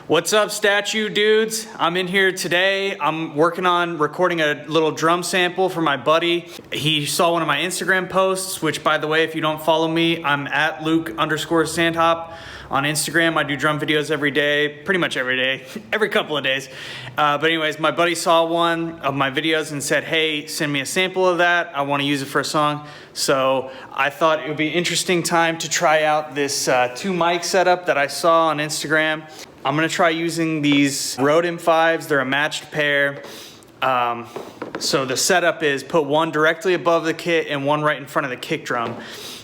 What's up, statue dudes? I'm in here today. I'm working on recording a little drum sample for my buddy. He saw one of my Instagram posts, which, by the way, if you don't follow me, I'm at Luke_Sandhop on Instagram. I do drum videos every day, pretty much every day, every couple of days. But anyways, my buddy saw one of my videos and said, hey, send me a sample of that. I want to use it for a song. So I thought it would be an interesting time to try out this 2 mic setup that I saw on Instagram. I'm gonna try using these Rode M5s. They're a matched pair. So the setup is put one directly above the kit and one right in front of the kick drum.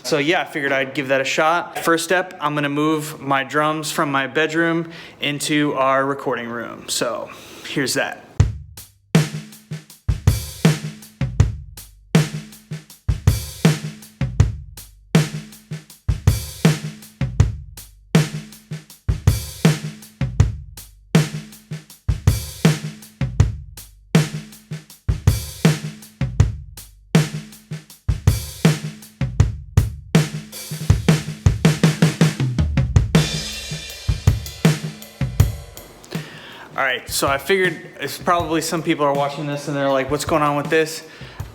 So yeah, I figured I'd give that a shot. First step, I'm gonna move my drums from my bedroom into our recording room. So here's that. All right, so I figured it's probably some people are watching this and they're like, what's going on with this?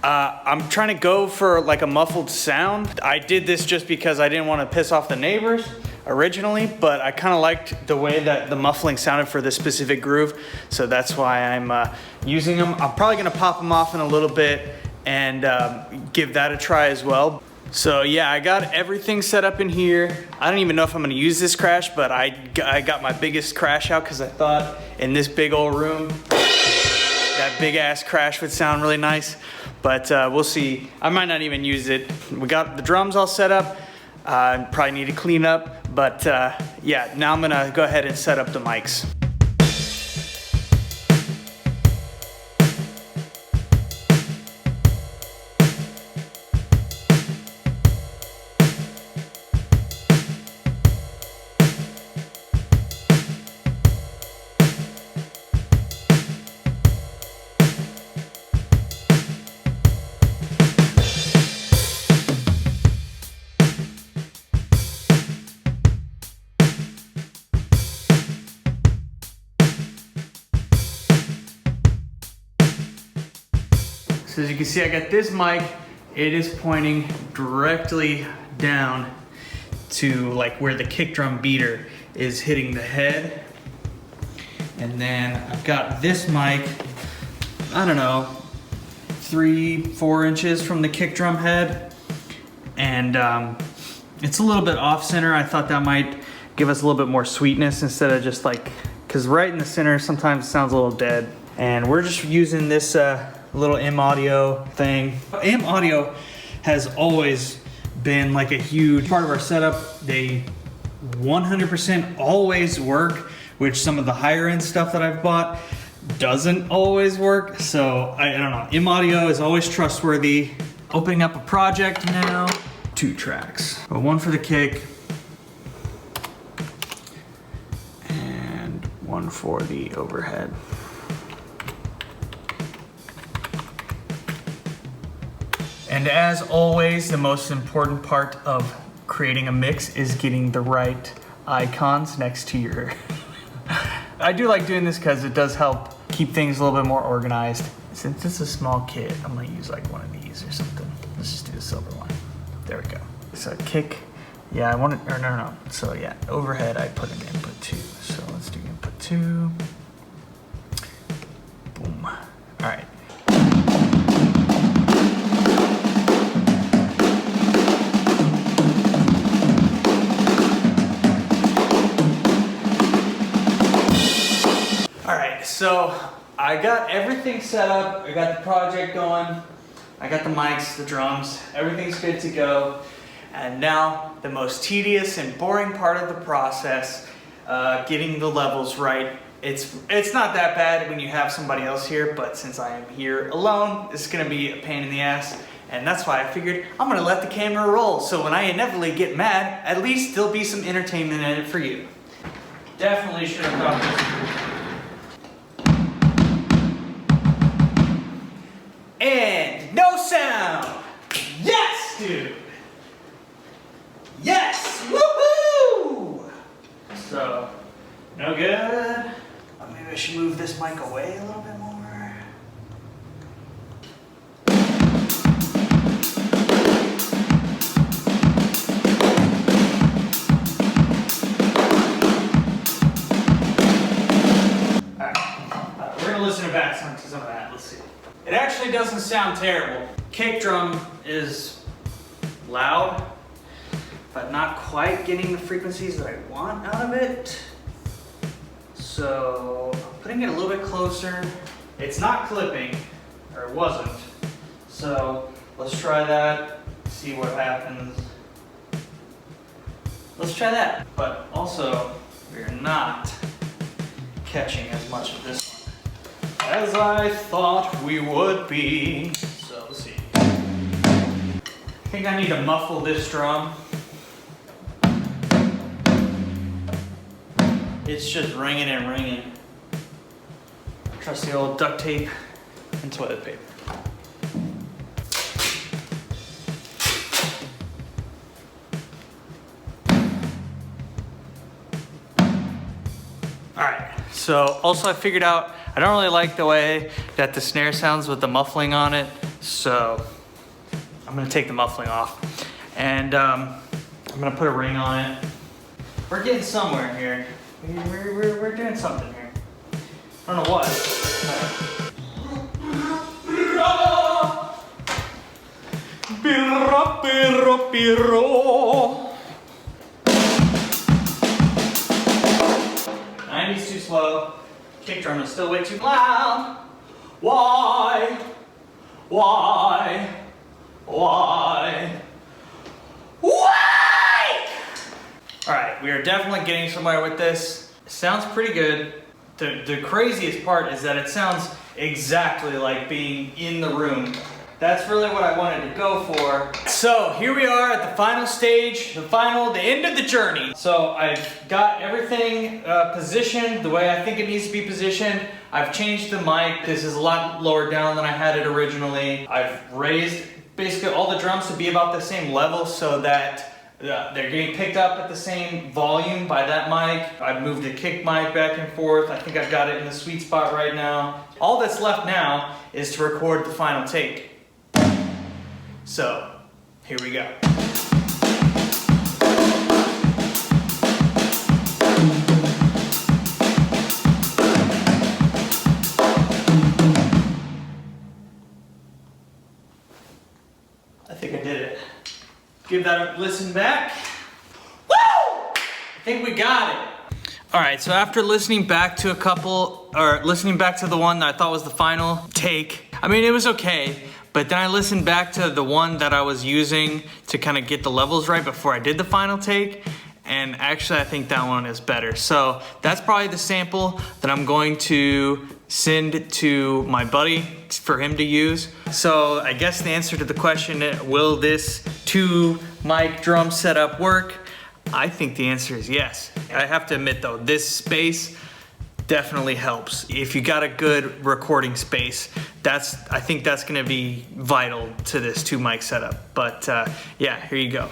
I'm trying to go for like a muffled sound. I did this just because I didn't want to piss off the neighbors originally, but I kind of liked the way that the muffling sounded for this specific groove. So that's why I'm using them. I'm probably gonna pop them off in a little bit and give that a try as well. So yeah, I got everything set up in here. I don't even know if I'm gonna use this crash, but I got my biggest crash out because I thought in this big old room, that big ass crash would sound really nice. But we'll see. I might not even use it. We got the drums all set up. Probably need to clean up, but yeah, now I'm gonna go ahead and set up the mics. So as you can see, I got this mic. It is pointing directly down to like where the kick drum beater is hitting the head. And then I've got this mic, I don't know, 3-4 inches from the kick drum head. And it's a little bit off center. I thought that might give us a little bit more sweetness instead of just like, cause right in the center sometimes it sounds a little dead. And we're just using this little M Audio thing. M Audio has always been like a huge part of our setup. They 100% always work, which some of the higher end stuff that I've bought doesn't always work. So I don't know, M Audio is always trustworthy. Opening up a project now. 2 tracks, one for the kick and one for the overhead. And as always, the most important part of creating a mix is getting the right icons next to your... I do like doing this because it does help keep things a little bit more organized. Since it's a small kit, I'm gonna use like one of these or something. Let's just do the silver one. There we go. So kick, yeah, I want it, or no. So yeah, overhead, I put in input 2. So let's do input 2. Boom. All right. So I got everything set up. I got the project going. I got the mics, the drums, everything's good to go. And now the most tedious and boring part of the process, getting the levels right. It's not that bad when you have somebody else here, but since I am here alone, it's gonna be a pain in the ass. And that's why I figured I'm gonna let the camera roll. So when I inevitably get mad, at least there'll be some entertainment in it for you. Definitely should have thought this through. And no sound. Yes, dude. Yes. Woohoo! So, no good. Maybe I should move this mic away a little bit more. Alright, we're gonna listen back to some of that. Let's see. It actually doesn't sound terrible. Kick drum is loud, but not quite getting the frequencies that I want out of it. So I'm putting it a little bit closer. It's not clipping, or it wasn't. So let's try that, see what happens. Let's try that. But also, we're not catching as much of this one as I thought we would be. So let's see. I think I need to muffle this drum. It's just ringing and ringing. Trust the old duct tape and toilet paper. Alright, so also I figured out I don't really like the way that the snare sounds with the muffling on it, so I'm gonna take the muffling off. And I'm gonna put a ring on it. We're getting somewhere here. We're doing something here. I don't know what. Pirro. 90's too slow. Kick drum is still way too loud. Why? Why? Why? Why? All right, we are definitely getting somewhere with this. It sounds pretty good. The craziest part is that it sounds exactly like being in the room. That's really what I wanted to go for. So here we are at the final stage, the end of the journey. So I've got everything positioned the way I think it needs to be positioned. I've changed the mic. This is a lot lower down than I had it originally. I've raised basically all the drums to be about the same level so that they're getting picked up at the same volume by that mic. I've moved the kick mic back and forth. I think I've got it in the sweet spot right now. All that's left now is to record the final take. So, here we go. I think I did it. Give that a listen back. Woo! I think we got it. All right, so after listening back to listening back to the one that I thought was the final take, I mean, it was okay, but then I listened back to the one that I was using to kind of get the levels right before I did the final take, and actually I think that one is better. So that's probably the sample that I'm going to send to my buddy for him to use. So I guess the answer to the question, will this 2 mic drum setup work? I think the answer is yes. I have to admit though, this space definitely helps. If you got a good recording space, I think that's gonna be vital to this 2 mic setup. But yeah, here you go.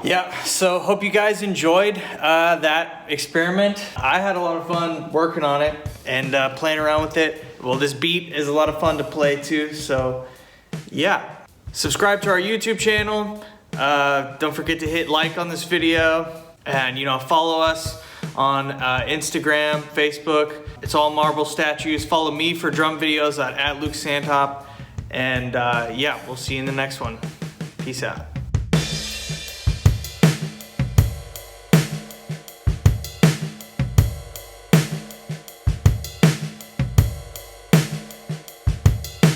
Yeah, so hope you guys enjoyed that experiment. I had a lot of fun working on it and playing around with it. Well, this beat is a lot of fun to play too, so yeah. Subscribe to our YouTube channel. Don't forget to hit like on this video, and follow us on Instagram, Facebook. It's all marble statues. Follow me for drum videos at Luke Santop. And yeah, we'll see you in the next one. Peace out.